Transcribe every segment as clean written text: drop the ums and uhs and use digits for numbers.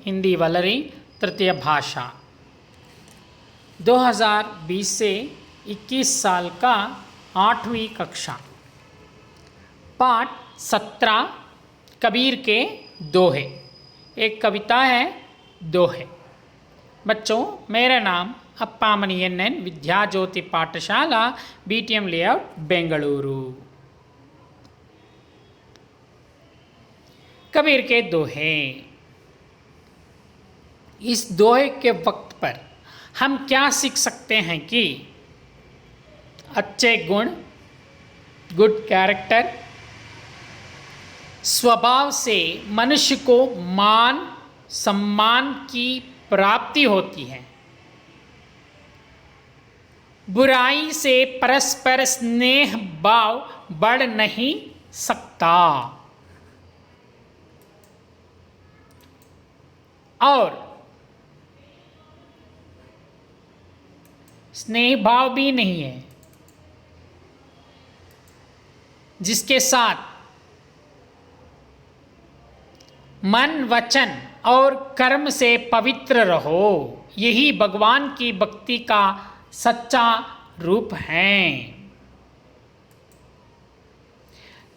हिंदी वलरी तृतीय भाषा 2020 से 21 साल का 8वीं कक्षा पाठ 17 कबीर के दोहे। एक कविता है दोहे। बच्चों, मेरा नाम अप्पामणि NN विद्या ज्योति पाठशाला BTM लेआउट बेंगलुरु। कबीर के दोहे। इस दोहे के वक्त पर हम क्या सीख सकते हैं कि अच्छे गुण, गुड कैरेक्टर, स्वभाव से मनुष्य को मान सम्मान की प्राप्ति होती है। बुराई से परस्पर स्नेह भाव बढ़ नहीं सकता और स्नेह भाव भी नहीं है जिसके साथ मन, वचन और कर्म से पवित्र रहो। यही भगवान की भक्ति का सच्चा रूप है।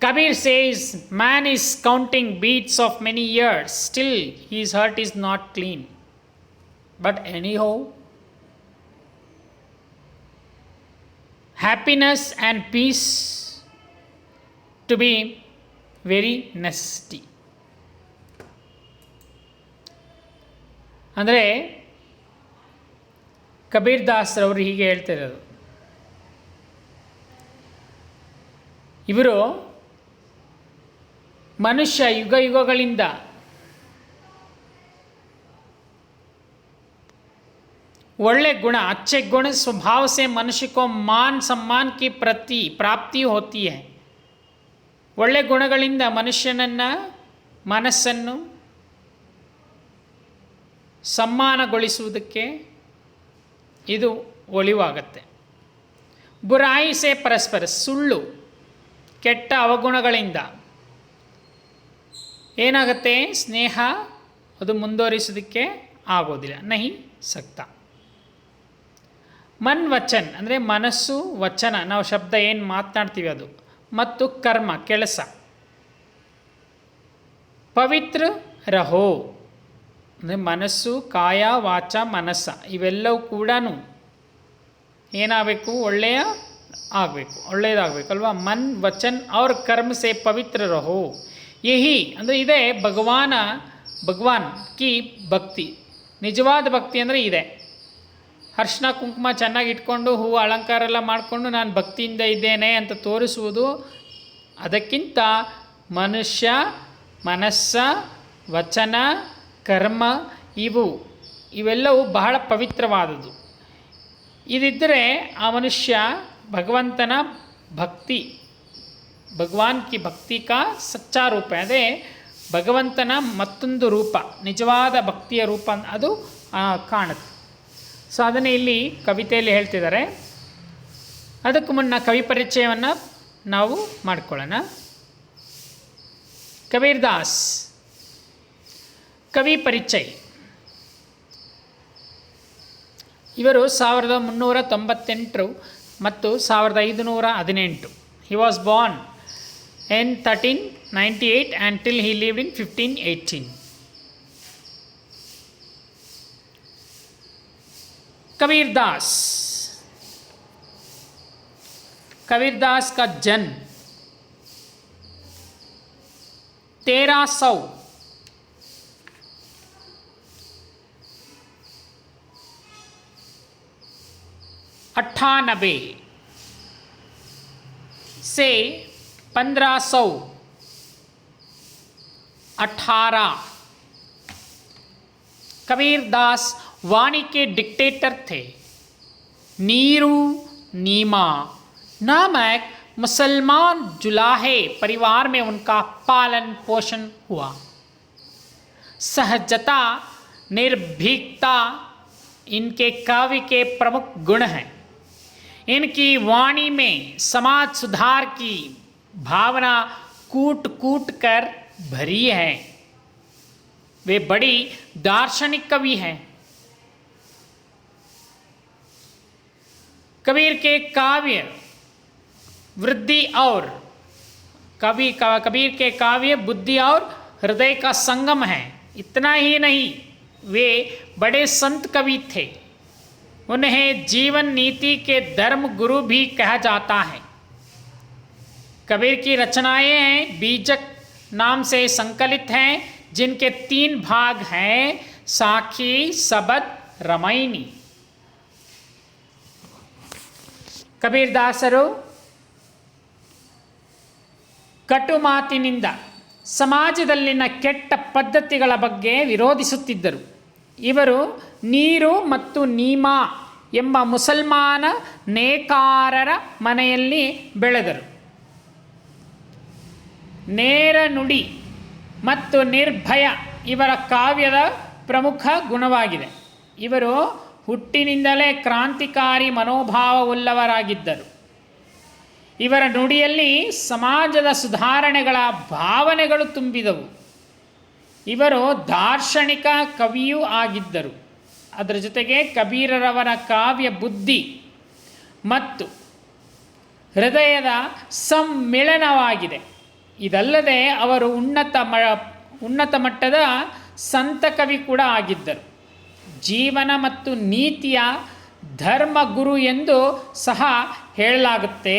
Kabir says, man is counting beads of many years, still his heart is not clean. But anyhow, happiness and peace to be very necessity. ಅಂದರೆ ಕಬೀರ್ ದಾಸರವರು ಹೀಗೆ ಹೇಳ್ತಿರೋದು. ಇವರು ಮನುಷ್ಯ ಯುಗ ಯುಗಗಳಿಂದ ಒಳ್ಳೆ ಗುಣ, अच्छे गुण स्वभाव से मनुष्य को मान सम्मान की ಪ್ರಾಪ್ತಿ होती है. ಒಳ್ಳೆ ಗುಣಗಳಿಂದ ಮನುಷ್ಯನನ್ನ ಮನಸ್ಸನ್ನು ಸಮ್ಮಾನಗೊಳಿಸುವುದಕ್ಕೆ ಇದು ಒಲಿವಾಗತ್ತೆ. ಬುರಾಯಿ ಸೆ ಪರಸ್ಪರ, ಸುಳ್ಳು ಕೆಟ್ಟ ಅವಗುಣಗಳಿಂದ ಏನಾಗುತ್ತೆ, ಸ್ನೇಹ ಅದು ಮುಂದುವರಿಸೋದಕ್ಕೆ ಆಗೋದಿಲ್ಲ, ನಹಿ ಸಕ್ತಾ. ಮನ್ ವಚನ್ ಅಂದರೆ ಮನಸ್ಸು, ವಚನ ನಾವು ಶಬ್ದ ಏನು ಮಾತನಾಡ್ತೀವಿ ಅದು, ಮತ್ತು ಕರ್ಮ ಕೆಲಸ. ಪವಿತ್ರ ರಹೋ ಅಂದರೆ ಮನಸ್ಸು, ಕಾಯ, ವಾಚ, ಮನಸ್ಸ ಇವೆಲ್ಲವೂ ಕೂಡ ಏನಾಗಬೇಕು, ಒಳ್ಳೆಯದಾಗಬೇಕು ಅಲ್ವಾ. ಮನ್ ವಚನ್ और कर्म से पवित्र रहो. यही ಅಂದರೆ ಇದೇ ಭಗವಾನ್ ಕಿ ಭಕ್ತಿ. ನಿಜವಾದ ಭಕ್ತಿ ಅಂದರೆ ಇದೆ. ಅರ್ಶಿನ ಕುಂಕುಮ ಚೆನ್ನಾಗಿ ಇಟ್ಕೊಂಡು ಹೂವು ಅಲಂಕಾರ ಎಲ್ಲ ಮಾಡಿಕೊಂಡು ನಾನು ಭಕ್ತಿಯಿಂದ ಇದ್ದೇನೆ ಅಂತ ತೋರಿಸುವುದು, ಅದಕ್ಕಿಂತ ಮನುಷ್ಯ ಮನಸ್ಸ, ವಚನ, ಕರ್ಮ ಇವೆಲ್ಲವೂ ಬಹಳ ಪವಿತ್ರವಾದದ್ದು. ಇದಿದ್ದರೆ ಆ ಮನುಷ್ಯ ಭಗವಂತನ ಭಕ್ತಿ, ಭಗವಾನ್ ಕಿ ಭಕ್ತಿ ಕಾ ಸಚ್ಚಾ ರೂಪ, ಅದೇ ಭಗವಂತನ ಮತ್ತೊಂದು ರೂಪ, ನಿಜವಾದ ಭಕ್ತಿಯ ರೂಪ ಅದು ಕಾಣುತ್ತೆ. ಸೊ ಅದನ್ನು ಇಲ್ಲಿ ಕವಿತೆಯಲ್ಲಿ ಹೇಳ್ತಿದ್ದಾರೆ. ಅದಕ್ಕೂ ಮುನ್ನ ಕವಿ ಪರಿಚಯವನ್ನು ನಾವು ಮಾಡಿಕೊಳ್ಳೋಣ. ಕಬೀರ್ ದಾಸ್ ಕವಿ ಪರಿಚಯ. ಇವರು 1398 ಮತ್ತು 1518. He was born in 1398 until he lived in 1518. Kabir Das का जन्म 1398 से 1518. कबीर दास वाणी के डिक्टेटर थे. नीरू नीमा नामक मुसलमान जुलाहे परिवार में उनका पालन पोषण हुआ. सहजता, निर्भीकता इनके काव्य के प्रमुख गुण हैं. इनकी वाणी में समाज सुधार की भावना कूट कूट कर भरी है. वे बड़ी दार्शनिक कवि हैं। कबीर के काव्य वृद्धि और कबीर के काव्य बुद्धि और हृदय का संगम है। इतना ही नहीं, वे बड़े संत कवि थे। उन्हें जीवन नीति के धर्म गुरु भी कहा जाता है। कबीर की रचनाएं हैं बीजक नाम से संकलित हैं, जिनके 3 भाग हैं, साखी, सबद, रमैनी। ಕಬೀರದಾಸರು ಕಟು ಮಾತಿನಿಂದ ಸಮಾಜದಲ್ಲಿನ ಕೆಟ್ಟ ಪದ್ಧತಿಗಳ ಬಗ್ಗೆ ವಿರೋಧಿಸುತ್ತಿದ್ದರು. ಇವರು ನೀರು ಮತ್ತು ನೀಮಾ ಎಂಬ ಮುಸಲ್ಮಾನ ನೇಕಾರರ ಮನೆಯಲ್ಲಿ ಬೆಳೆದರು. ನೇರ ನುಡಿ ಮತ್ತು ನಿರ್ಭಯ ಇವರ ಕಾವ್ಯದ ಪ್ರಮುಖ ಗುಣವಾಗಿದೆ. ಇವರು ಹುಟ್ಟಿನಿಂದಲೇ ಕ್ರಾಂತಿಕಾರಿ ಮನೋಭಾವವುಳ್ಳವರಾಗಿದ್ದರು. ಇವರ ನುಡಿಯಲ್ಲಿ ಸಮಾಜದ ಸುಧಾರಣೆಗಳ ಭಾವನೆಗಳು ತುಂಬಿದವು. ಇವರು ದಾರ್ಶನಿಕ ಕವಿಯೂ ಆಗಿದ್ದರು. ಅದರ ಜೊತೆಗೆ ಕಬೀರರವರ ಕಾವ್ಯ ಬುದ್ಧಿ ಮತ್ತು ಹೃದಯದ ಸಮ್ಮಿಳನವಾಗಿದೆ. ಇದಲ್ಲದೆ ಅವರು ಉನ್ನತ ಮಟ್ಟದ ಸಂತ ಕವಿ ಕೂಡ ಆಗಿದ್ದರು. ಜೀವನ ಮತ್ತು ನೀತಿಯ ಧರ್ಮಗುರು ಎಂದು ಸಹ ಹೇಳಲಾಗುತ್ತೆ.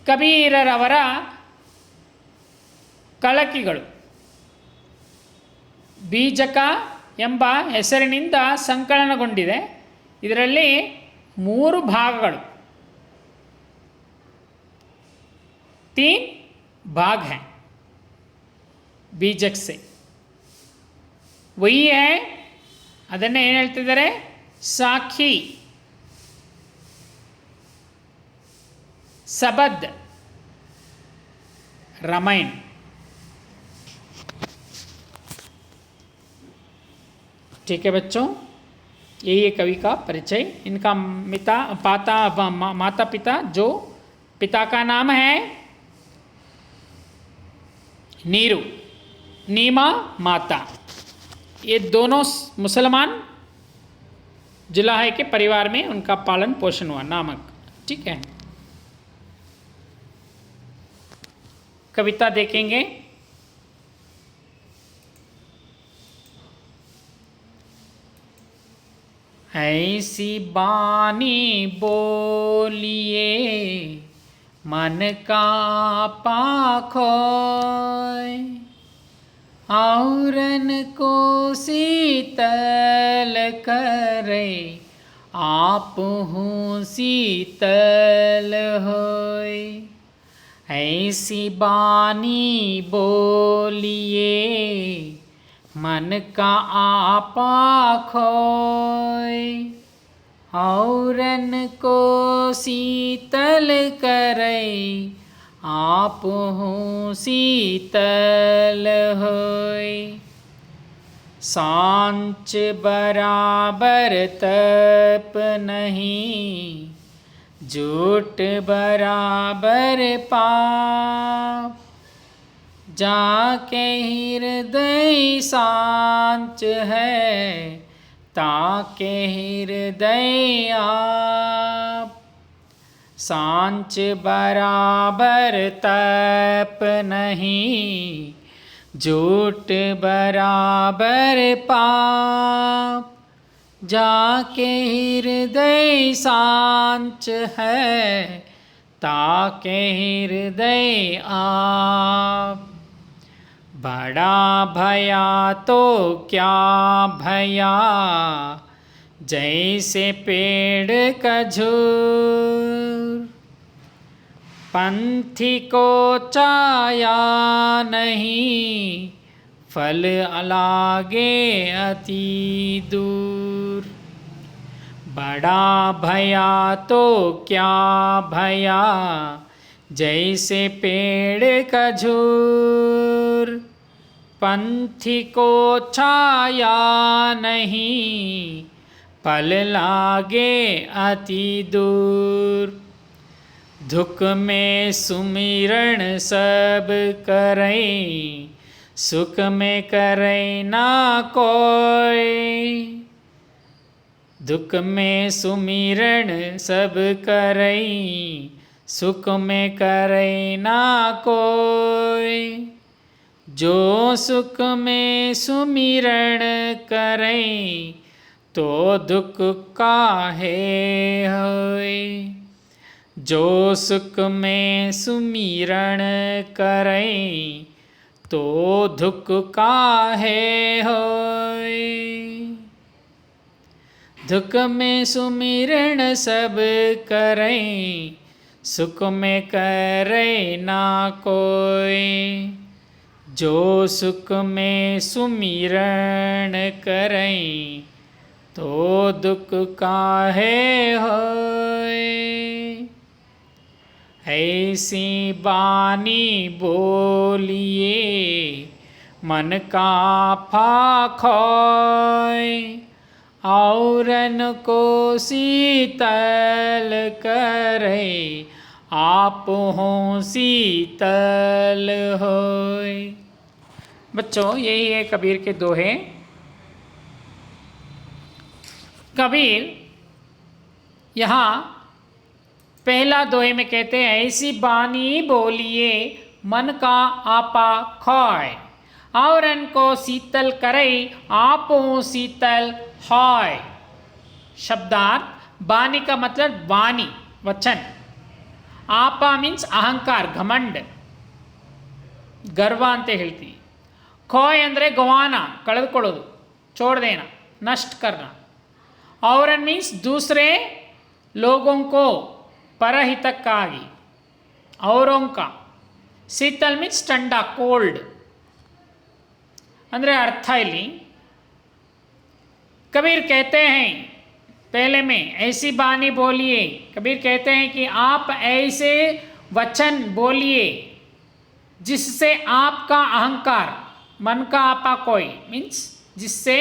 ಕಬೀರರವರ ಕಳಕಿಗಳು ಬೀಜಕ ಎಂಬ ಹೆಸರಿನಿಂದ ಸಂಕಲನಗೊಂಡಿದೆ. ಇದರಲ್ಲಿ 3 ಭಾಗಗಳು, 3 भाग हैं बीजक से. वही है, ಅದನ್ನೇ ಏನು ಹೇಳ್ತಿದ್ದಾರೆ, ಸಾಖಿ, सबद, रामायण. ठीक है बच्चों, यही है कवि का परिचय. इनका माता पिता, जो पिता का नाम है नीरू, नीमा माता, ये दोनों मुसलमान जुलाहे के परिवार में उनका पालन पोषण हुआ, नामक. ठीक है, कविता देखेंगे. ऐसी बानी बोलिए मन का पाखोय, औरन को शीतल करे, आप हूँ शीतल होय. ऐसी बानी बोलिए मन का आपा खोय, औरन को शीतल करे, आप हूँ शीतल होय. सांच बराबर तप नहीं, झूठ बराबर पाप, जाके हृदय सांच है, ताके हृदय आप. सांच बराबर तप नहीं, झूठ बराबर पाप, जाके हृदय सांच है, ताके हृदय आप. बड़ा भया तो क्या भया, जैसे पेड़ खजूर, पंथी को चाया नहीं, फल लागे अति दूर. बड़ा भया तो क्या भया, जैसे पेड़ खजूर, पंथी को छाया नहीं, फल लागे अति दूर. दुख में सुमिरण सब करें, सुख में करे ना कोई, दुख में सुमिरन सब करई, सुख में करे ना कोई। जो सुख में सुमिरन करे, तो दुख काहे होय। जो सुख में सुमिरन करे, तो दुख काहे होय। दुख में सुमिरन सब करें, सुख में करे ना कोई। जो सुख में सुमिरन करें, तो दुख काहे होय। ऐसी बानी बोलिए मन का फाखोय, औरन को शीतल करे, आप हो शीतल होय। बच्चों, यही है कबीर के दोहे। कबीर यहाँ पहला दोहे में कहते हैं, ऐसी बानी बोलिए मन का आपा खोय, औरन को शीतल करे, आप हो शीतल होय। शब्दार्थ, बानी का मतलब वाणी, वचन। आपा मीन्स अहंकार, घमंड, गर्व ಅಂತ ಹೇಳ್ತೀವಿ। खोय ಅಂದರೆ गवाना, ಕಳೆದುಕೊಳ್ಳೋದು, छोड़ देना, नष्ट करना। औरन मीन्स दूसरे लोगों को परहितक्काಗಿ, औरों का। शीतल मीन्स ठंडा, कोल्ड। ಅಂದರೆ ಅರ್ಥ ಇಲ್ಲಿ कबीर कहते हैं पहले में, ऐसी बानी बोलिए। कबीर कहते हैं कि आप ऐसे वचन बोलिए जिससे आपका अहंकार, मन का आपा कोई मीन्स जिससे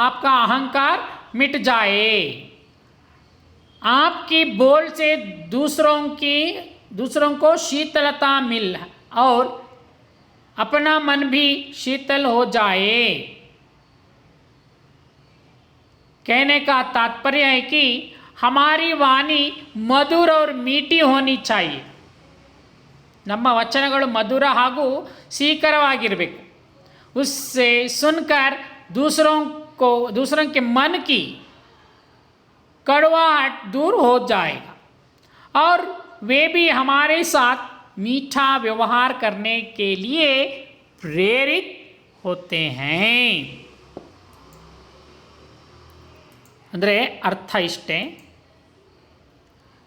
आपका अहंकार मिट जाए। आपकी बोल से दूसरों को शीतलता मिल और अपना मन भी शीतल हो जाए। कहने का तात्पर्य है कि हमारी वाणी मधुर और मीठी होनी चाहिए। ನಮ್ಮ ವಚನಗಳು ಮಧುರ ಹಾಗೂ सीकरವಾಗಿರಬೇಕು। उससे सुनकर दूसरों के मन की कड़वाहट दूर हो जाएगा और वे भी हमारे साथ मीठा व्यवहार करने के लिए प्रेरित होते हैं। ಅಂದರೆ ಅರ್ಥ ಇಷ್ಟೇ।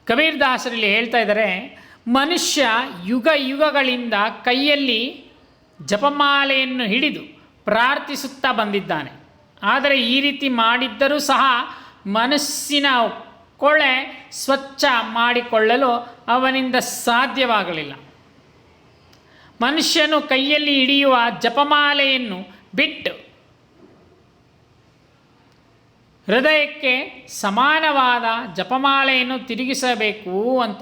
ಕಬೀರ್ ದಾಸರಲ್ಲಿ ಹೇಳ್ತಾ ಇದ್ದಾರೆ, ಮನುಷ್ಯ ಯುಗ ಯುಗಗಳಿಂದ ಕೈಯಲ್ಲಿ ಜಪಮಾಲೆಯನ್ನು ಹಿಡಿದು ಪ್ರಾರ್ಥಿಸುತ್ತಾ ಬಂದಿದ್ದಾನೆ. ಆದರೆ ಈ ರೀತಿ ಮಾಡಿದ್ದರೂ ಸಹ ಮನಸ್ಸಿನ ಕೊಳೆ ಸ್ವಚ್ಛ ಮಾಡಿಕೊಳ್ಳಲು ಅವನಿಂದ ಸಾಧ್ಯವಾಗಲಿಲ್ಲ. ಮನುಷ್ಯನು ಕೈಯಲ್ಲಿ ಹಿಡಿಯುವ ಜಪಮಾಲೆಯನ್ನು ಬಿಟ್ಟು ಹೃದಯಕ್ಕೆ ಸಮಾನವಾದ ಜಪಮಾಲೆಯನ್ನು ತಿರುಗಿಸಬೇಕು ಅಂತ.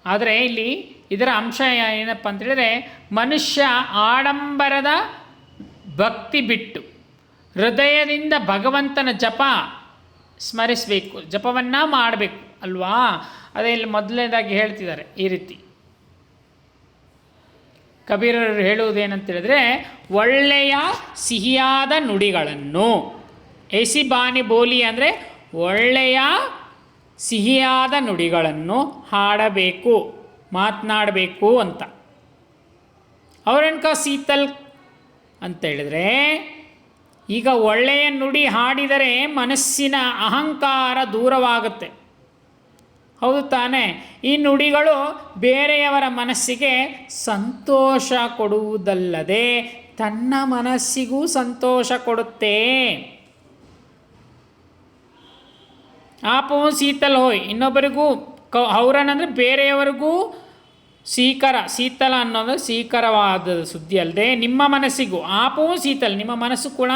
ಆದರೆ ಇಲ್ಲಿ ಇದರ ಅಂಶ ಏನಪ್ಪ ಅಂತೇಳಿದರೆ, ಮನುಷ್ಯ ಆಡಂಬರದ ಭಕ್ತಿ ಬಿಟ್ಟು ಹೃದಯದಿಂದ ಭಗವಂತನ ಜಪ ಸ್ಮರಿಸಬೇಕು, ಜಪವನ್ನು ಮಾಡಬೇಕು ಅಲ್ವಾ. ಅದೇ ಇಲ್ಲಿ ಮೊದಲನೇದಾಗಿ ಹೇಳ್ತಿದ್ದಾರೆ ಈ ರೀತಿ. ಕಬೀರರು ಹೇಳುವುದೇನಂತೇಳಿದರೆ, ಒಳ್ಳೆಯ ಸಿಹಿಯಾದ ನುಡಿಗಳನ್ನು, ऐसी ಬಾನಿ ಬೋಲಿ ಅಂದರೆ ಒಳ್ಳೆಯ ಸಿಹಿಯಾದ ನುಡಿಗಳನ್ನು ಹಾಡಬೇಕು, ಮಾತನಾಡಬೇಕು ಅಂತ. ಅವರನ್ಕ ಶೀತಲ್ ಅಂತ ಹೇಳಿದರೆ, ಈಗ ಒಳ್ಳೆಯ ನುಡಿ ಹಾಡಿದರೆ ಮನಸ್ಸಿನ ಅಹಂಕಾರ ದೂರವಾಗುತ್ತೆ. ಹೌದು ತಾನೇ? ಈ ನುಡಿಗಳು ಬೇರೆಯವರ ಮನಸ್ಸಿಗೆ ಸಂತೋಷ ಕೊಡುವುದಲ್ಲದೆ ತನ್ನ ಮನಸ್ಸಿಗೂ ಸಂತೋಷ ಕೊಡುತ್ತೆ. ಆಪೋ ಶೀತಲ್ ಹೋಯ್, ಇನ್ನೊಬ್ಬರಿಗೂ ಹೌರನ್ ಅಂದರೆ ಬೇರೆಯವರಿಗೂ ಶೀತಲ ಅನ್ನೋದು ಶೀಕರವಾದ ಸುದ್ದಿ ಅಲ್ಲದೆ ನಿಮ್ಮ ಮನಸ್ಸಿಗೂ, ಆಪೋ ಶೀತಲ್, ನಿಮ್ಮ ಮನಸ್ಸು ಕೂಡ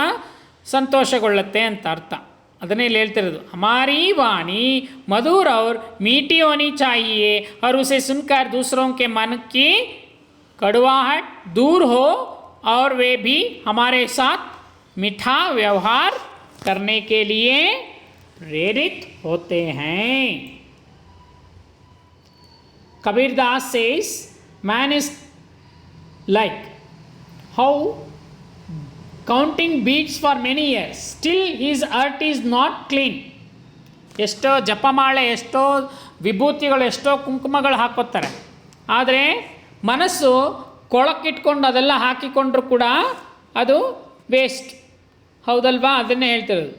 ಸಂತೋಷಗೊಳ್ಳುತ್ತೆ ಅಂತ ಅರ್ಥ. ಅದನ್ನೇ ಇಲ್ಲಿ ಹೇಳ್ತಿರೋದು, हमारी वाणी मधुर और मीठी होनी चाहिए और उसे सुनकर दूसरों के मन की कड़वाहट दूर हो और वे भी हमारे साथ मीठा व्यवहार करने के लिए प्रेरित होते हैं. Kabirdas says, man is like how counting beads for many years, still his heart is not clean. ಎಷ್ಟೋ ಜಪಮಾಳೆ, ಎಷ್ಟೋ ವಿಭೂತಿಗಳು, ಎಷ್ಟೋ ಕುಂಕುಮಗಳು ಹಾಕೋತಾರೆ, ಆದರೆ ಮನಸ್ಸು ಕೊಳಕ್ಕಿಟ್ಕೊಂಡು ಅದೆಲ್ಲ ಹಾಕಿಕೊಂಡ್ರೂ ಕೂಡ ಅದು ವೇಸ್ಟ್. ಹೌದಲ್ವಾ? ಅದನ್ನೇ ಹೇಳ್ತಿರೋದು.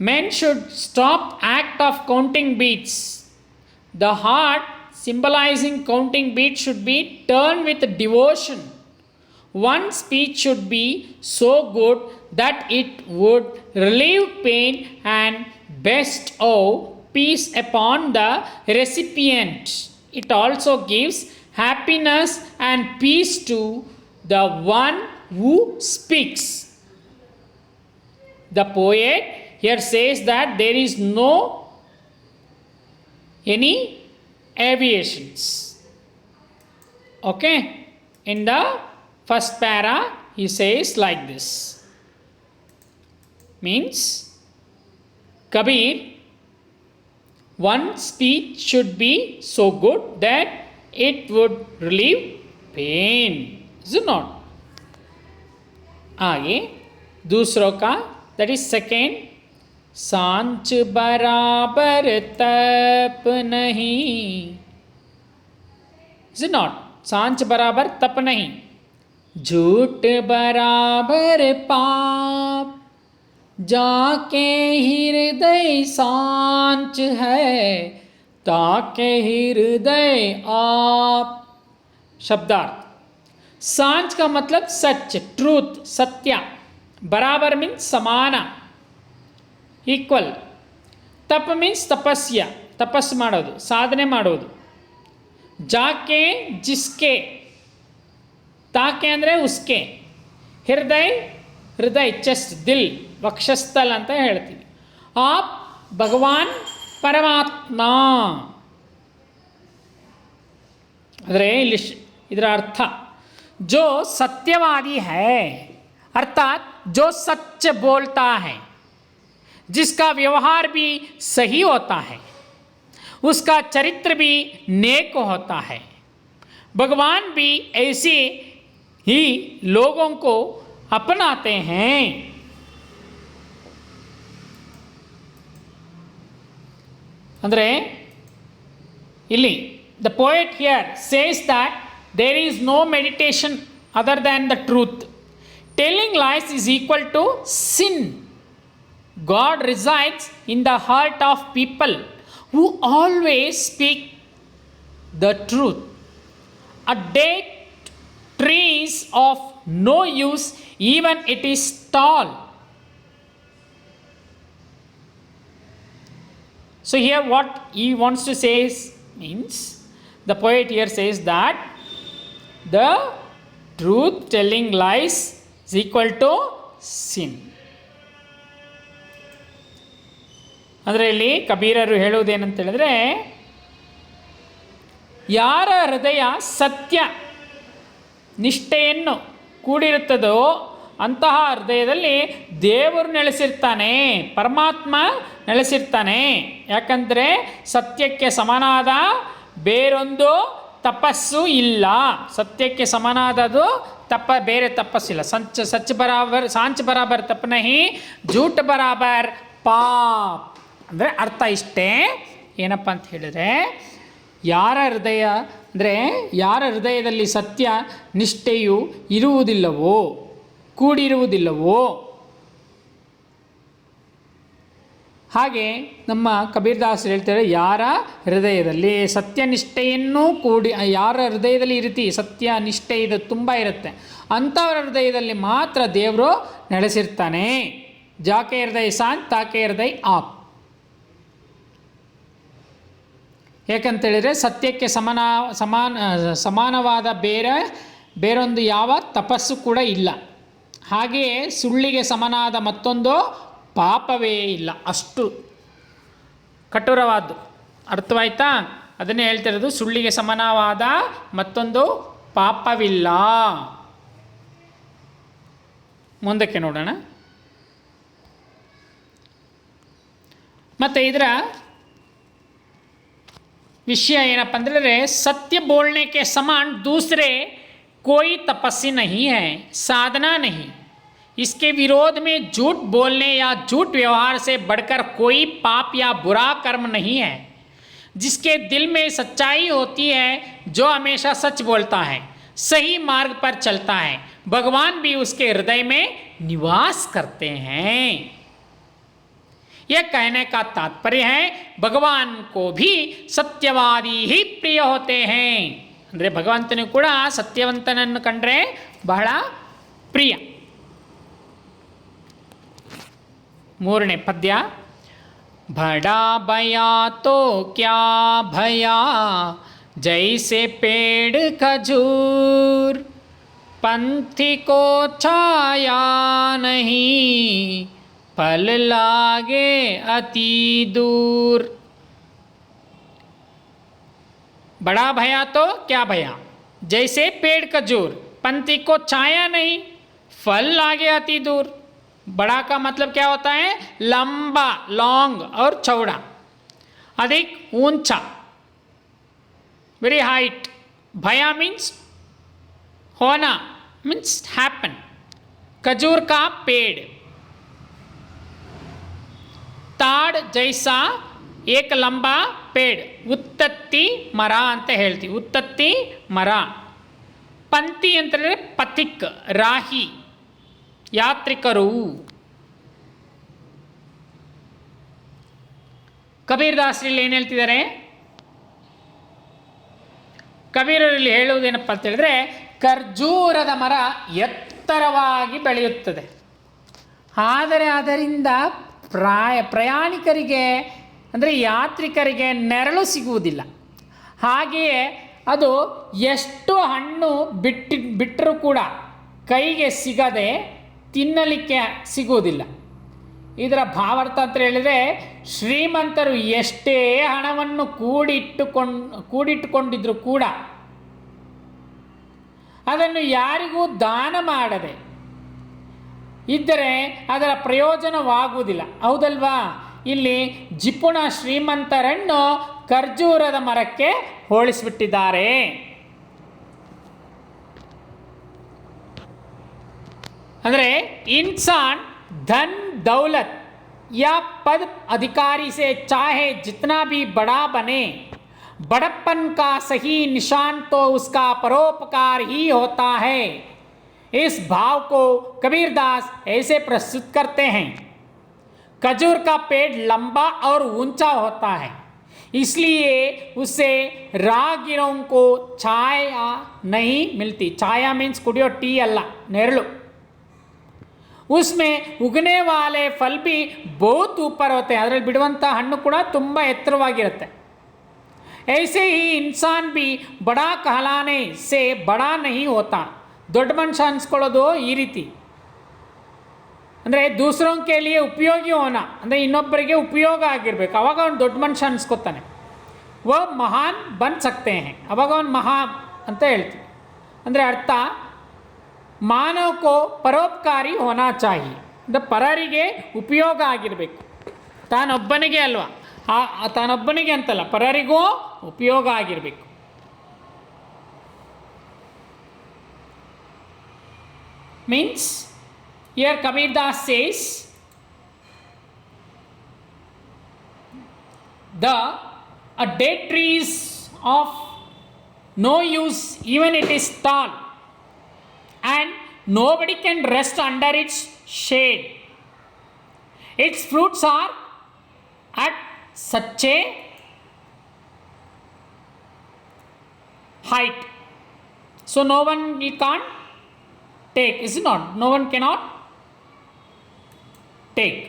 Men should stop act of counting beads. The heart symbolizing counting beads should be turned with devotion. One speech should be so good that it would relieve pain and bestow peace upon the recipient. It also gives happiness and peace to the one who speaks. The poet here says that there is no any aviations. Okay, in the first para he says like this, means Kabir, one speech should be so good that it would relieve pain, is it not? आगे दूसरों का, that is second, सांच बराबर तप नहीं, is it not? सांच बराबर तप नहीं, झूठ बराबर पाप, जाके हृदय सांच है, ताके हृदय आप. शब्दार्थ. सांच का मतलब सच, ट्रूथ, सत्य. बराबर मीन्स समान, ಈಕ್ವಲ್. ತಪ ಮೀನ್ಸ್ ತಪಸ್ಯ, ತಪಸ್ಸು ಮಾಡೋದು, ಸಾಧನೆ ಮಾಡೋದು. ಜಾಕೆ ಜಿಸ್ಕೆ, ತಾಕೆ ಅಂದರೆ ಉಸ್ಕೆ, ಹೃದಯ ಹೃದಯ ಚೆಸ್ಟ್, ದಿಲ್, ವಕ್ಷಸ್ಥಲ್ ಅಂತ ಹೇಳ್ತೀವಿ. ಆಪ್ ಭಗವಾನ್ ಪರಮಾತ್ಮ. ಅಂದರೆ ಇಲ್ಲಿ ಇದರ ಅರ್ಥ ಜೋ ಸತ್ಯವಾದಿ ಹೈ, ಅರ್ಥಾತ್ ಜೋ ಸಚ್ಚ ಬೋಲ್ತಾ ಹೈ, जिसका व्यवहार भी सही होता है, उसका चरित्र भी नेक होता है. भगवान भी ऐसे ही लोगों को अपनाते हैं. ಅಂದರೆ ಇಲ್ಲಿ the poet here says that there is no meditation other than the truth. Telling lies is equal to sin. God resides in the heart of people who always speak the truth. A dead tree is of no use even it is tall. So here what he wants to say is, means the poet here says that the truth telling lies is equal to sin. ಅಂದರೆ ಇಲ್ಲಿ ಕಬೀರರು ಹೇಳುವುದೇನಂತ ಹೇಳಿದ್ರೆ, ಯಾರ ಹೃದಯ ಸತ್ಯ ನಿಷ್ಠೆಯನ್ನು ಕೂಡಿರುತ್ತದೋ ಅಂತಹ ಹೃದಯದಲ್ಲಿ ದೇವರು ನೆಲೆಸಿರ್ತಾನೆ, ಪರಮಾತ್ಮ ನೆಲೆಸಿರ್ತಾನೆ. ಯಾಕಂದರೆ ಸತ್ಯಕ್ಕೆ ಸಮನಾದ ಬೇರೊಂದು ತಪಸ್ಸು ಇಲ್ಲ. ಸತ್ಯಕ್ಕೆ ಸಮನಾದದು ಬೇರೆ ತಪಸ್ಸಿಲ್ಲ. ಸಚ್ ಬರಾಬರ್, ಸಾಂಚ್ ಬರಾಬರ್ ತಪ್ ನಹಿ, झूठ ಬರಾಬರ್ ಪಾಪ್. ಅಂದರೆ ಅರ್ಥ ಇಷ್ಟೇ. ಏನಪ್ಪ ಅಂತ ಹೇಳಿದ್ರೆ, ಯಾರ ಹೃದಯ ಅಂದರೆ ಯಾರ ಹೃದಯದಲ್ಲಿ ಸತ್ಯ ನಿಷ್ಠೆಯು ಇರುವುದಿಲ್ಲವೋ, ಕೂಡಿರುವುದಿಲ್ಲವೋ, ಹಾಗೆ ನಮ್ಮ ಕಬೀರ್ದಾಸರು ಹೇಳ್ತಾರೆ, ಯಾರ ಹೃದಯದಲ್ಲಿ ಸತ್ಯನಿಷ್ಠೆಯನ್ನು ಕೂಡಿ, ಯಾರ ಹೃದಯದಲ್ಲಿ ಇರುತ್ತೆ ಸತ್ಯ ನಿಷ್ಠೆ ಇದು ತುಂಬ ಇರುತ್ತೆ, ಅಂಥವರ ಹೃದಯದಲ್ಲಿ ಮಾತ್ರ ದೇವರು ನೆಲೆಸಿರ್ತಾನೆ. ಜಾಕೆ ಹೃದಯ ಶಾಂತ್, ತಾಕೆ ಹೃದಯ ಆಪ್. ಏಕಂತೇಳಿದರೆ ಸತ್ಯಕ್ಕೆ ಸಮಾನವಾದ ಬೇರೊಂದು ಯಾವ ತಪಸ್ಸು ಕೂಡ ಇಲ್ಲ. ಹಾಗೆಯೇ ಸುಳ್ಳಿಗೆ ಸಮನಾದ ಮತ್ತೊಂದು ಪಾಪವೇ ಇಲ್ಲ. ಅಷ್ಟು ಕಠೋರವಾದ್ದು. ಅರ್ಥವಾಯ್ತಾ? ಅದನ್ನೇ ಹೇಳ್ತಿರೋದು, ಸುಳ್ಳಿಗೆ ಸಮಾನವಾದ ಮತ್ತೊಂದು ಪಾಪವಿಲ್ಲ. ಮುಂದಕ್ಕೆ ನೋಡೋಣ. ಮತ್ತು ಇದರ विषय ಏನಪ್ಪ ಅಂದರೆ सत्य बोलने के समान दूसरे कोई तपस्या नहीं है, साधना नहीं. इसके विरोध में झूठ बोलने या झूठ व्यवहार से बढ़कर कोई पाप या बुरा कर्म नहीं है. जिसके दिल में सच्चाई होती है, जो हमेशा सच बोलता है, सही मार्ग पर चलता है, भगवान भी उसके हृदय में निवास करते हैं. यह कहने का तात्पर्य है भगवान को भी सत्यवादी ही प्रिय होते हैं. ಅಂದರೆ ಭಗವಂತನಿಗೂ ಕೂಡ ಸತ್ಯವಂತನನ್ನು ಕಂಡ್ರೆ ಬಹಳ ಪ್ರಿಯ. ಮೂರನೇ ಪದ್ಯ. बड़ा भया तो क्या भया, जैसे पेड़ खजूर, पंथी को छाया नहीं, फल लागे अति दूर. बड़ा भया तो क्या भया, जैसे पेड़ खजूर, पंथी को छाया नहीं, फल लागे अति दूर. बड़ा का मतलब क्या होता है? लंबा, लॉन्ग और चौड़ा, अधिक ऊंचा, वेरी हाइट. भया मीन्स होना, मीन्स हैपन. खजूर का पेड़, ताड़ जैसा एक लंबा पेड़, ಉತ್ತತ್ತಿ ಮರ ಅಂತ ಹೇಳ್ತೀವಿ. ಉತ್ತತ್ತಿ ಮರ. ಪಂಥಿ ಅಂತಂದರೆ ಪಥಿಕ್, ರಾಹಿ, ಯಾತ್ರಿಕರು. ಕಬೀರ್ ದಾಸರಲ್ಲಿ ಏನು ಹೇಳ್ತಿದ್ದಾರೆ? ಕಬೀರರಲ್ಲಿ ಹೇಳುವುದೇನಪ್ಪ ಅಂತ ಹೇಳಿದ್ರೆ, ಖರ್ಜೂರದ ಮರ ಎತ್ತರವಾಗಿ ಬೆಳೆಯುತ್ತದೆ, ಆದರೆ ಅದರಿಂದ ಪ್ರಯಾಣಿಕರಿಗೆ ಅಂದರೆ ಯಾತ್ರಿಕರಿಗೆ ನೆರಳು ಸಿಗುವುದಿಲ್ಲ. ಹಾಗೆಯೇ ಅದು ಎಷ್ಟು ಹಣ್ಣು ಬಿಟ್ಟರೂ ಕೂಡ ಕೈಗೆ ಸಿಗದೆ ತಿನ್ನಲಿಕ್ಕೆ ಸಿಗುವುದಿಲ್ಲ. ಇದರ ಭಾವಾರ್ಥ ಅಂತ ಹೇಳಿದರೆ, ಶ್ರೀಮಂತರು ಎಷ್ಟೇ ಹಣವನ್ನು ಕೂಡಿಟ್ಟುಕೊಂಡಿದ್ದರೂ ಕೂಡ ಅದನ್ನು ಯಾರಿಗೂ ದಾನ ಮಾಡದೆ ಇದ್ದರೆ ಅದರ ಪ್ರಯೋಜನವಾಗುವುದಿಲ್ಲ. ಹೌದಲ್ವಾ? ಇಲ್ಲಿ ಜಿಪುಣ ಶ್ರೀಮಂತರನ್ನು ಖರ್ಜೂರದ ಮರಕ್ಕೆ ಹೋಲಿಸಿಬಿಟ್ಟಿದ್ದಾರೆ. ಅಂದರೆ इंसान धन दौलत या पद अधिकारी से चाहे जितना भी बड़ा बने, बड़प्पन का सही निशान तो उसका परोपकार ही होता है. इस भाव को कबीरदास ऐसे प्रस्तुत करते हैं. खजूर का पेड़ लंबा और ऊंचा होता है, इसलिए उससे राहगीरों को छाया नहीं मिलती. छाया मीन्स कुडियो टी अल्ला, नेरಳು. उसमें उगने वाले फल भी बहुत ऊपर होते हैं, ಅದರಲ್ಲಿ ಬಿಡುವಂಥ ಹಣ್ಣು ಕೂಡ ತುಂಬ ಎತ್ತರವಾಗಿರುತ್ತೆ. ऐसे ही इंसान भी बड़ा कहलाने से बड़ा नहीं होता. ದೊಡ್ಡ ಮನುಷ್ಯ ಅನ್ಸ್ಕೊಳ್ಳೋದು ಈ ರೀತಿ. ಅಂದರೆ ದೂಸರೋं के लिए ಉಪಯೋಗಿ ಹೋನ, ಅಂದರೆ ಇನ್ನೊಬ್ಬರಿಗೆ ಉಪಯೋಗ ಆಗಿರಬೇಕು, ಅವಾಗ ಅವನು ದೊಡ್ಡ ಮನುಷ್ಯ ಅನ್ಸ್ಕೊತಾನೆ. ವ ಮಹಾನ್ ಬನ್ ಸಕ್ತೆ ಹೈ, ಅವಾಗ ಅವನು ಮಹಾ ಅಂತ ಹೇಳ್ತೀವಿ. ಅಂದರೆ ಅರ್ಥ, ಮಾನವಕೋ ಪರೋಪಕಾರಿ ಹೋನಾ ಚಾಹಿ, ಅಂದರೆ ಪರರಿಗೆ ಉಪಯೋಗ ಆಗಿರಬೇಕು. ತಾನೊಬ್ಬನಿಗೆ ಅಲ್ವಾ, ತಾನೊಬ್ಬನಿಗೆ ಅಂತಲ್ಲ, ಪರರಿಗೂ ಉಪಯೋಗ ಆಗಿರಬೇಕು. Means here Kabir Das says a dead tree is of no use even it is tall, and nobody can rest under its shade. Its fruits are at such a height, so no one can't take, is it not? No one cannot take.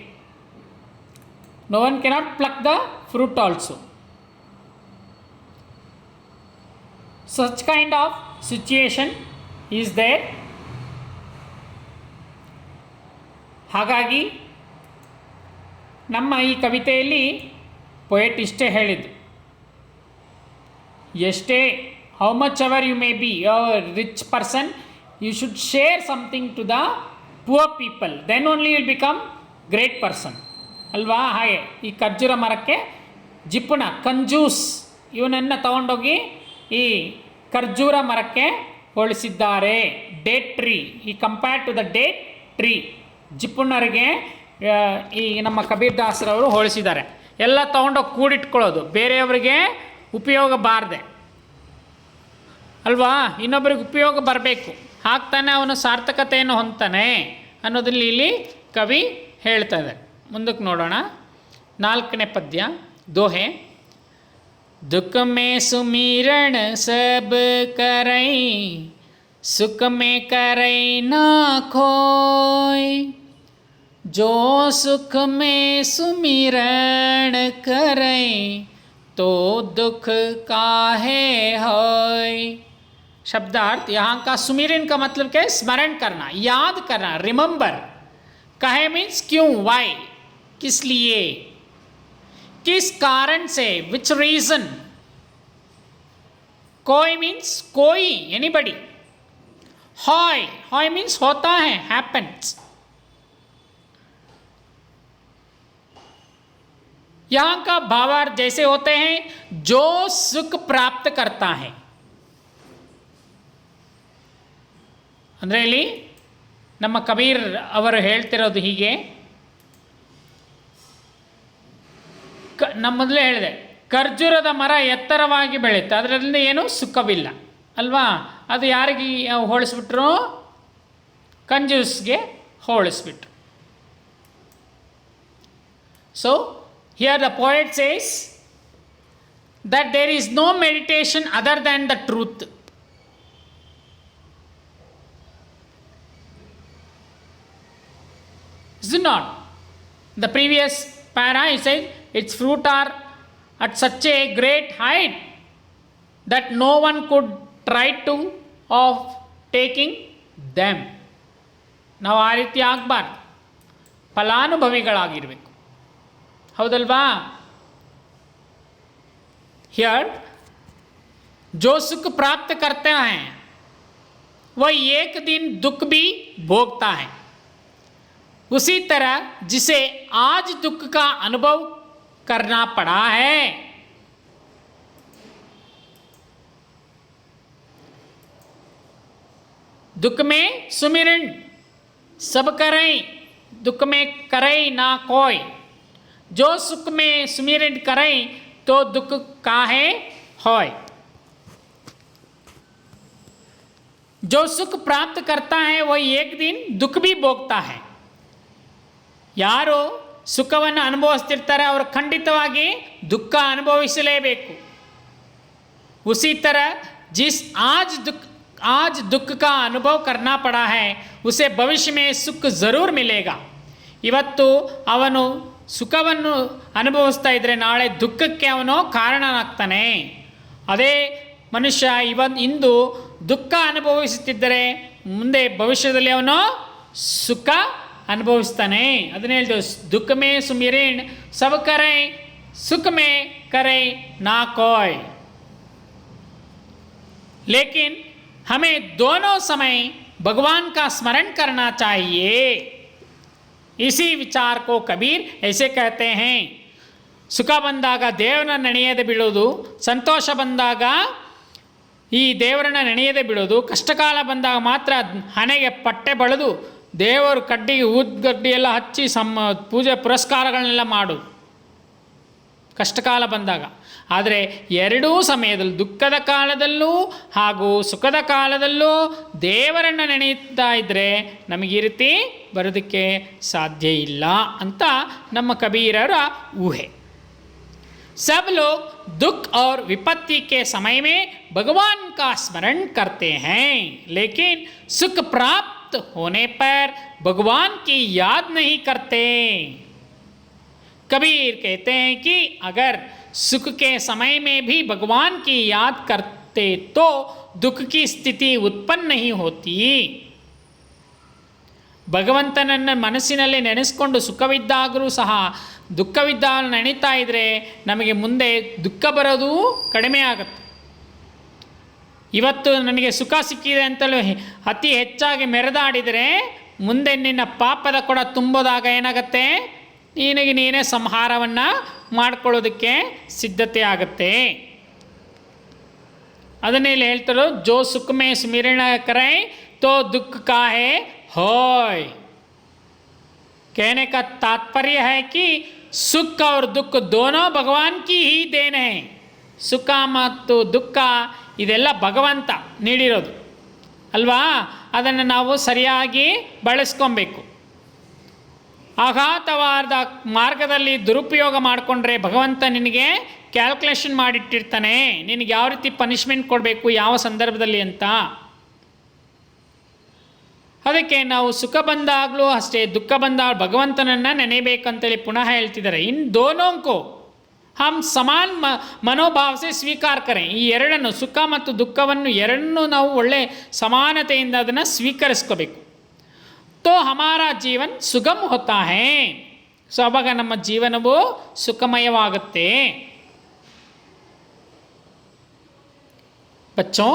No one cannot pluck the fruit also. Such kind of situation is there. ಹಾಗಾಗಿ ನಮ್ಮ ಈ ಕವಿತೆಯಲ್ಲಿ poet ಇಷ್ಟೇ ಹೇಳಿದ್ದು, ಎಷ್ಟೇ how much ever you may be a rich person, you should share something to the poor people, then only will become great person ಅಲ್ವಾ. ಹಾಗೆ ಈ ಖರ್ಜೂರ ಮರಕ್ಕೆ ಜಿಪುಣ ಕಂಜೂಸ್ ಇವನನ್ನು ತಗೊಂಡೋಗಿ ಈ ಖರ್ಜೂರ ಮರಕ್ಕೆ ಹೋಲಿಸಿದ್ದಾರೆ. ಡೇಟ್ ಟ್ರೀ, ಈ compare to the date tree, ಜಿಪುಣರಿಗೆ ಈ ನಮ್ಮ ಕಬೀರ್ ದಾಸರವರು ಹೋಲಿಸಿದ್ದಾರೆ. ಎಲ್ಲ ತೊಗೊಂಡೋಗಿ ಕೂಡಿಟ್ಕೊಳ್ಳೋದು, ಬೇರೆಯವರಿಗೆ ಉಪಯೋಗ ಬಾರದೆ ಅಲ್ವಾ, ಇನ್ನೊಬ್ಬರಿಗೆ ಉಪಯೋಗ ಬರಬೇಕು, ಹಾಕ್ತಾನೆ ಅವನು ಸಾರ್ಥಕತೆಯನ್ನು ಹೊಂದ್ತಾನೆ ಅನ್ನೋದ್ರಲ್ಲಿ ಇಲ್ಲಿ ಕವಿ ಹೇಳ್ತಾ ಇದ್ದಾರೆ. ಮುಂದಕ್ಕೆ ನೋಡೋಣ. 4ನೇ ಪದ್ಯ ದೋಹೆ. दुख में सुमिरन सब करई, सुख में करई ना खोय, जो सुख में सुमिरन करई तो दुख काहे होय. शब्दार्थ यहाँ का सुमिरन का मतलब क्या है? स्मरण करना, याद करना, रिमेंबर. काहे मीन्स क्यों, वाई, किस लिए, किस कारण से, विच रीजन. कोई मीन्स कोई, एनीबडी. हॉय, हॉय मीन्स होता है, हैपेंस. यहां का भावार्थ जैसे होते हैं जो सुख प्राप्त करता है. ಅಂದರೆ ಇಲ್ಲಿ ನಮ್ಮ ಕಬೀರ್ ಅವರು ಹೇಳ್ತಿರೋದು ಹೀಗೆ, ಮೊದಲೇ ಹೇಳಿದೆ ಖರ್ಜೂರದ ಮರ ಎತ್ತರವಾಗಿ ಬೆಳೆಯುತ್ತೆ, ಅದರಿಂದ ಏನೂ ಸುಖವಿಲ್ಲ ಅಲ್ವಾ. ಅದು ಯಾರಿಗೆ ಹೋಲಿಸ್ಬಿಟ್ರು? ಕಂಜೂಸ್ಗೆ ಹೋಲಿಸ್ಬಿಟ್ರು. So here the poet says that there is no meditation other than the truth. Is it not? The previous para he said its fruit are at such a great height that no one could try to of taking them. ನಾವು ಆ ರೀತಿ ಆಗಬಾರ್ದು, ಫಲಾನುಭವಿಗಳಾಗಿರಬೇಕು, ಹೌದಲ್ವಾ. Here जो सुख प्राप्त करते हैं वह एक दिन दुख भी भोगता है. उसी तरह जिसे आज दुख का अनुभव करना पड़ा है, दुख में सुमिरन सब करें, दुख में करे ना कोई, जो सुख में सुमिरन करें तो दुख काहे होय. जो सुख प्राप्त करता है वह एक दिन दुख भी भोगता है. ಯಾರು ಸುಖವನ್ನು ಅನುಭವಿಸ್ತಿರ್ತಾರೆ ಅವರು ಖಂಡಿತವಾಗಿ ದುಃಖ ಅನುಭವಿಸಲೇಬೇಕು. उसी तरह जिस आज दुख का अनुभव करना पड़ा है उसे भविष्य में सुख ज़रूर मिलेगा. ಇವತ್ತು ಅವನು ಸುಖವನ್ನು ಅನುಭವಿಸ್ತಾ ಇದ್ದರೆ ನಾಳೆ ದುಃಖಕ್ಕೆ ಅವನು ಕಾರಣನಾಗ್ತಾನೆ. ಅದೇ ಮನುಷ್ಯ ಇಂದು ದುಃಖ ಅನುಭವಿಸುತ್ತಿದ್ದರೆ ಮುಂದೆ ಭವಿಷ್ಯದಲ್ಲಿ ಅವನು ಸುಖ ಅನುಭವಿಸ್ತಾನೆ. ಅದನ್ನೇ ಹೇಳ್ತೇವೆ, ದುಃಖ ಮೇ ಸುಮಿರೇನ್ ಸಬ ಕರೈ, ಸುಖ ಮೇ ಕರೈ ನಾ ಕೋಯ್. लेकिन हमें दोनों समय भगवान का स्मरण करना चाहिए. इसी विचार को कबीर ऐसे कहते हैं, ಸುಖ ಬಂದಾಗ ದೇವರನ್ನ ನೆನೆಯದೆ ಬಿಡೋದು, ಸಂತೋಷ ಬಂದಾಗ ಈ ದೇವರನ್ನ ನೆನೆಯದೆ ಬಿಡೋದು, ಕಷ್ಟಕಾಲ ಬಂದಾಗ ಮಾತ್ರ ಹಣೆಗೆ ಪಟ್ಟೆ ಬಳೆದು ದೇವರು ಕಡ್ಡಿಗೆ ಊದ್ಗಡ್ಡಿ ಎಲ್ಲ ಹಚ್ಚಿ ಪೂಜೆ ಪುರಸ್ಕಾರಗಳನ್ನೆಲ್ಲ ಮಾಡು ಕಷ್ಟಕಾಲ ಬಂದಾಗ. ಆದರೆ ಎರಡೂ ಸಮಯದಲ್ಲಿ ದುಃಖದ ಕಾಲದಲ್ಲೂ ಹಾಗೂ ಸುಖದ ಕಾಲದಲ್ಲೂ ದೇವರನ್ನು ನೆನೆಯುತ್ತಾ ಇದ್ದರೆ ನಮಗೆ ಈ ರೀತಿ ಬರೋದಕ್ಕೆ ಸಾಧ್ಯ ಇಲ್ಲ ಅಂತ ನಮ್ಮ ಕಬೀರರ ಊಹೆ. सब लोग दुख और विपत्ति के समय में भगवान का स्मरण करते हैं, लेकिन सुख प्राप्त होने पर भगवान की याद नहीं करते. कबीर कहते हैं कि अगर सुख के समय में भी भगवान की याद करते तो दुख की स्थिति उत्पन्न नहीं होती. ಭಗವಂತನನ್ನು ಮನಸ್ಸಿನಲ್ಲಿ ನೆನೆಸ್ಕೊಂಡು ಸುಖವಿದ್ದಾಗಲೂ ಸಹ ದುಃಖವಿದ್ದಾಗ ನೆನೀತಾ ಇದ್ದರೆ ನಮಗೆ ಮುಂದೆ ದುಃಖ ಬರೋದು ಕಡಿಮೆ ಆಗುತ್ತೆ. ಇವತ್ತು ನನಗೆ ಸುಖ ಸಿಕ್ಕಿದೆ ಅಂತಲೂ ಅತಿ ಹೆಚ್ಚಾಗಿ ಮೆರೆದಾಡಿದರೆ ಮುಂದೆ ನಿನ್ನ ಪಾಪದ ಕೊಡ ತುಂಬೋದಾಗ ಏನಾಗುತ್ತೆ, ನಿನಗೆ ನೀನೇ ಸಂಹಾರವನ್ನು ಮಾಡ್ಕೊಳ್ಳೋದಕ್ಕೆ ಸಿದ್ಧತೆ ಆಗುತ್ತೆ. ಅದನ್ನೇ ಇಲ್ಲಿ ಹೇಳ್ತಾರೋ, ಜೋ ಸುಖ ಮೇ ಸ್ಮರಣ ಕರೈ ತೋ ದುಃಖ ಕಾಹೆ ಹೋಯ್. कहने का तात्पर्य है कि सुख और दुख दोनों भगवान की ही देन है. ಸುಖ ಮತ್ತು ದುಃಖ ಇದೆಲ್ಲ ಭಗವಂತ ನೀಡಿರೋದು ಅಲ್ವಾ, ಅದನ್ನು ನಾವು ಸರಿಯಾಗಿ ಬಳಸ್ಕೊಬೇಕು. ಆಘಾತವಾದ ಮಾರ್ಗದಲ್ಲಿ ದುರುಪಯೋಗ ಮಾಡಿಕೊಂಡ್ರೆ ಭಗವಂತ ನಿನಗೆ ಕ್ಯಾಲ್ಕುಲೇಷನ್ ಮಾಡಿಟ್ಟಿರ್ತಾನೆ, ನಿನಗೆ ಯಾವ ರೀತಿ ಪನಿಷ್ಮೆಂಟ್ ಕೊಡಬೇಕು ಯಾವ ಸಂದರ್ಭದಲ್ಲಿ ಅಂತ. ಅದಕ್ಕೆ ನಾವು ಸುಖ ಬಂದಾಗಲೂ ಅಷ್ಟೇ, ದುಃಖ ಬಂದಾಗ ಭಗವಂತನನ್ನು ನೆನೆಯಬೇಕಂತೇಳಿ ಪುನಃ ಹೇಳ್ತಿದ್ದಾರೆ. ಇನ್ ದೋನೋಂಕೋ ಹಮ್ ಸಮಾನ್ ಮನೋಭಾವಸೆ ಸ್ವೀಕಾರ ಕರೆ. ಈ ಎರಡನ್ನು, ಸುಖ ಮತ್ತು ದುಃಖವನ್ನು ಎರಡನ್ನೂ ನಾವು ಒಳ್ಳೆ ಸಮಾನತೆಯಿಂದ ಅದನ್ನು ಸ್ವೀಕರಿಸ್ಕೋಬೇಕು. ತೋ ಹಮಾರ ಜೀವನ್ ಸುಗಮ್ ಹೋತಾ ಹೇ. ಸೊ ಅವಾಗ ನಮ್ಮ ಜೀವನವು ಸುಖಮಯವಾಗುತ್ತೆ. बच्चों,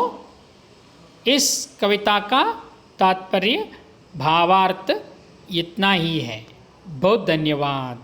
इस कविता का तात्पर्य भावार्थ इतना ही है. बहुत धन्यवाद.